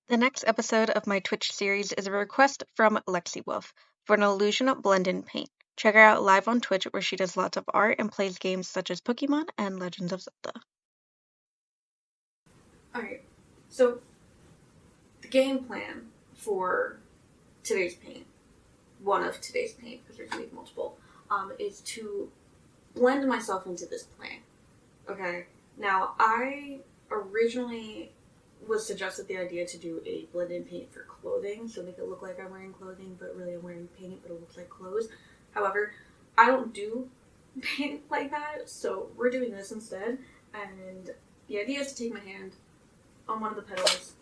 The next episode of my Twitch series is a request from Lexi Wolf for an illusion blend-in paint. Check her out live on Twitch where she does lots of art and plays games such as Pokemon and Legends of Zelda. Alright, so the game plan for today's paint, one of today's paint, because there's going to be multiple, is to blend myself into this plant. Okay, now I originally was suggested the idea to do a blend-in paint for clothing, so make it look like I'm wearing clothing, but really I'm wearing paint, but it looks like clothes. However, I don't do paint like that, so we're doing this instead, and the idea is to take my hand on one of the petals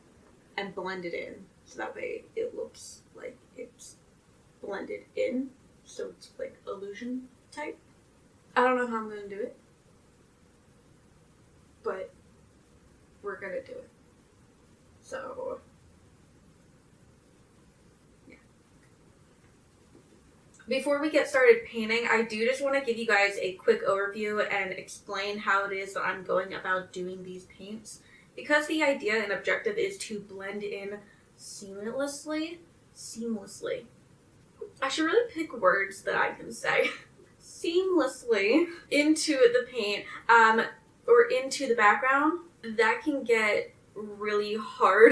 and blend it in, so that way it looks like it's blended in, so it's like illusion type. I don't know how I'm going to do it, but we're going to do it. So, yeah. Before we get started painting, I do just want to give you guys a quick overview and explain how it is that I'm going about doing these paints. Because the idea and objective is to blend in seamlessly. I should really pick words that I can say. Seamlessly into the paint, or into the background. That can get really hard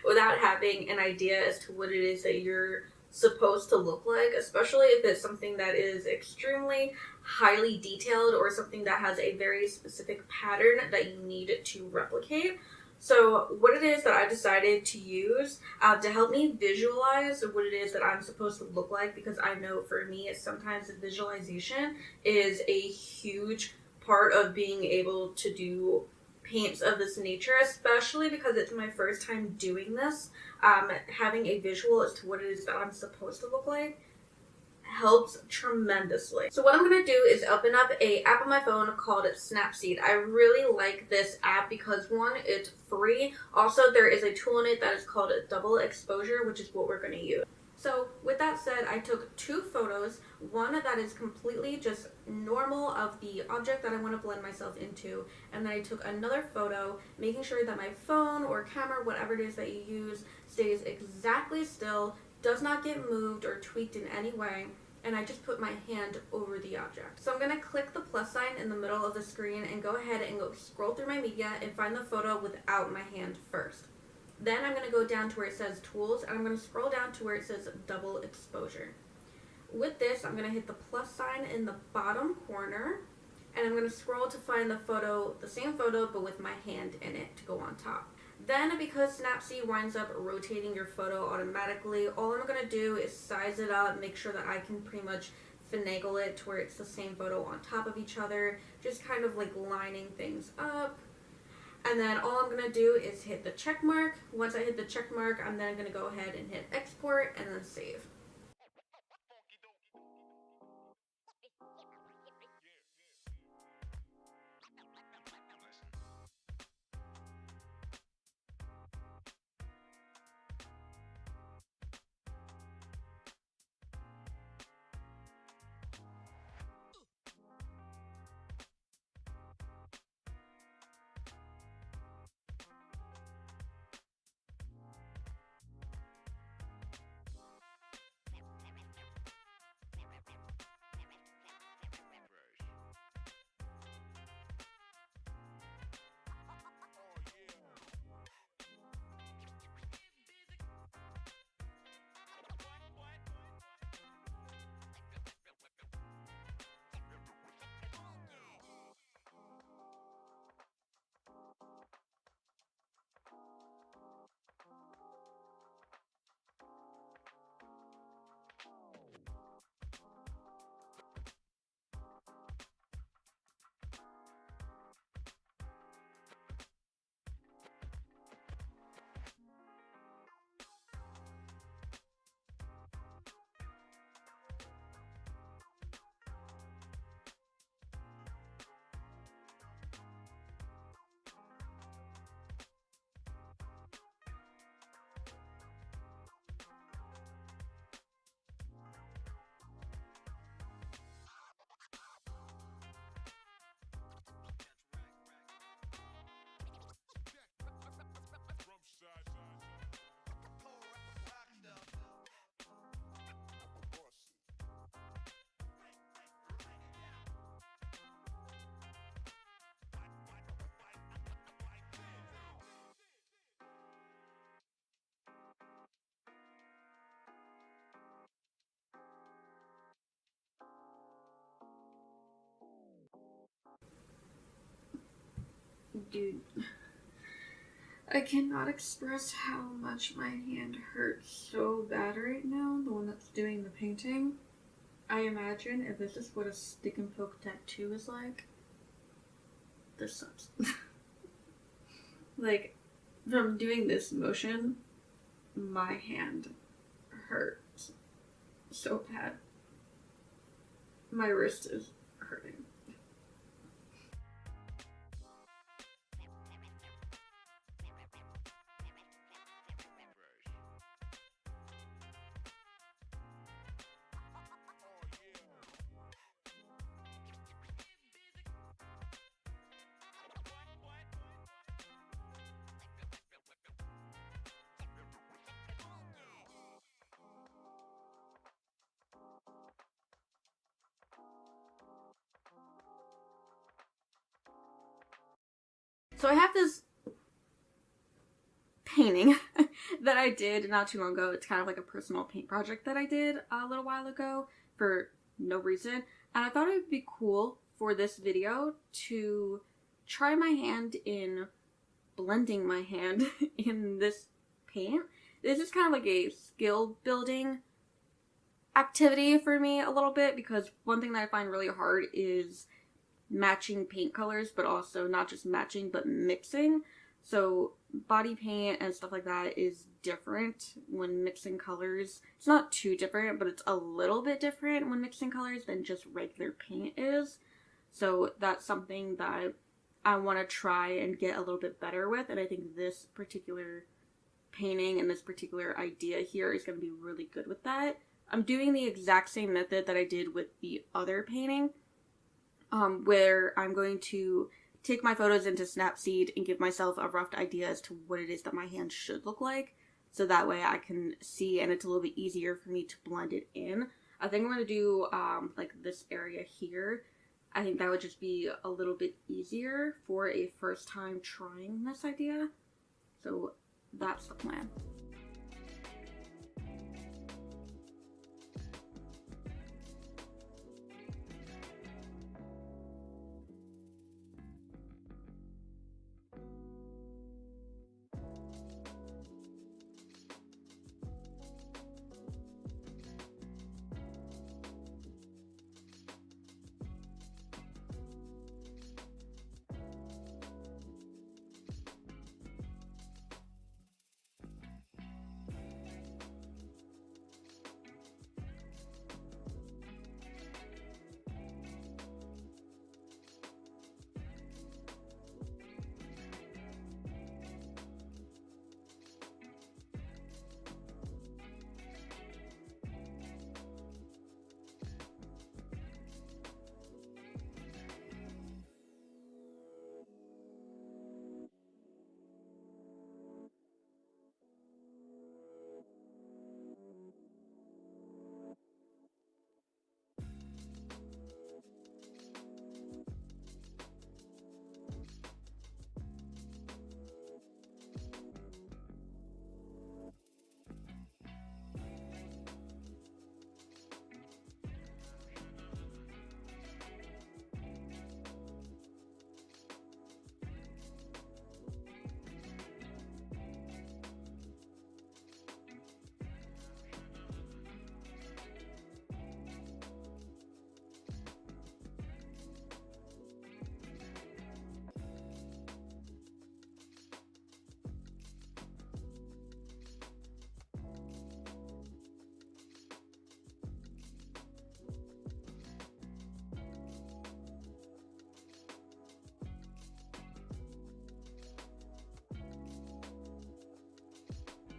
without having an idea as to what it is that you're supposed to look like, especially if it's something that is extremely highly detailed or something that has a very specific pattern that you need to replicate. So what it is that I decided to use to help me visualize what it is that I'm supposed to look like, because I know for me sometimes the visualization is a huge part of being able to do paints of this nature, especially because it's my first time doing this. Having a visual as to what it is that I'm supposed to look like helps tremendously. So what I'm going to do is open up an app on my phone called Snapseed. I really like this app because, one, it's free. Also, there is a tool in it that is called double exposure, which is what we're going to use. So with that said, I took two photos, one that is completely just normal of the object that I want to blend myself into, and then I took another photo, making sure that my phone or camera, whatever it is that you use, stays exactly still, does not get moved or tweaked in any way, and I just put my hand over the object. So I'm going to click the plus sign in the middle of the screen and go ahead and scroll through my media and find the photo without my hand first. Then I'm going to go down to where it says Tools, and I'm going to scroll down to where it says Double Exposure. With this, I'm going to hit the plus sign in the bottom corner, and I'm going to scroll to find the photo, the same photo, but with my hand in it to go on top. Then, because Snapseed winds up rotating your photo automatically, all I'm going to do is size it up, make sure that I can pretty much finagle it to where it's the same photo on top of each other, just kind of like lining things up. And then all I'm going to do is hit the check mark. Once I hit the check mark, I'm then going to go ahead and hit export and then save. Dude, I cannot express how much my hand hurts so bad right now, the one that's doing the painting. I imagine if this is what a stick and poke tattoo is like, this sucks. Like, from doing this motion, my hand hurts so bad. My wrist is hurting. So I have this painting that I did not too long ago. It's kind of like a personal paint project that I did a little while ago for no reason. And I thought it would be cool for this video to try my hand in blending my hand in this paint. This is kind of like a skill building activity for me a little bit, because one thing that I find really hard is matching paint colors, but also not just matching but mixing. So body paint and stuff like that is different when mixing colors. It's not too different, but it's a little bit different when mixing colors than just regular paint is. So that's something that I want to try and get a little bit better with, and I think this particular painting and this particular idea here is going to be really good with that. I'm doing the exact same method that I did with the other painting, where I'm going to take my photos into Snapseed and give myself a rough idea as to what it is that my hand should look like, so that way I can see and it's a little bit easier for me to blend it in. I think I'm going to do like this area here. I think that would just be a little bit easier for a first time trying this idea. So that's the plan.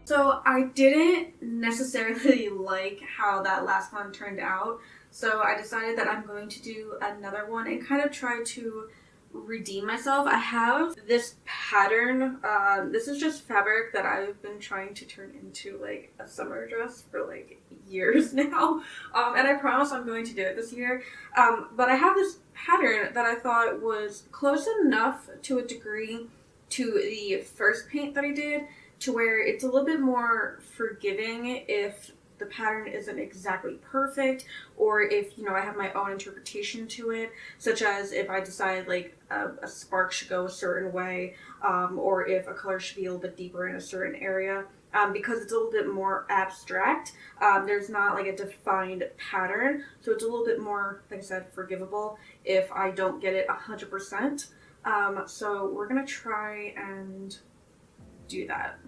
So I didn't necessarily like how that last one turned out, so I decided that I'm going to do another one and kind of try to redeem myself. I have this pattern. This is just fabric that I've been trying to turn into like a summer dress for like years now, and I promise I'm going to do it this year. But I have this pattern that I thought was close enough to a degree to the first paint that I did, to where it's a little bit more forgiving if the pattern isn't exactly perfect, or if, I have my own interpretation to it, such as if I decide like a spark should go a certain way, or if a color should be a little bit deeper in a certain area. Because it's a little bit more abstract, there's not like a defined pattern, so it's a little bit more, like I said, forgivable if I don't get it 100%. So we're gonna try and do that.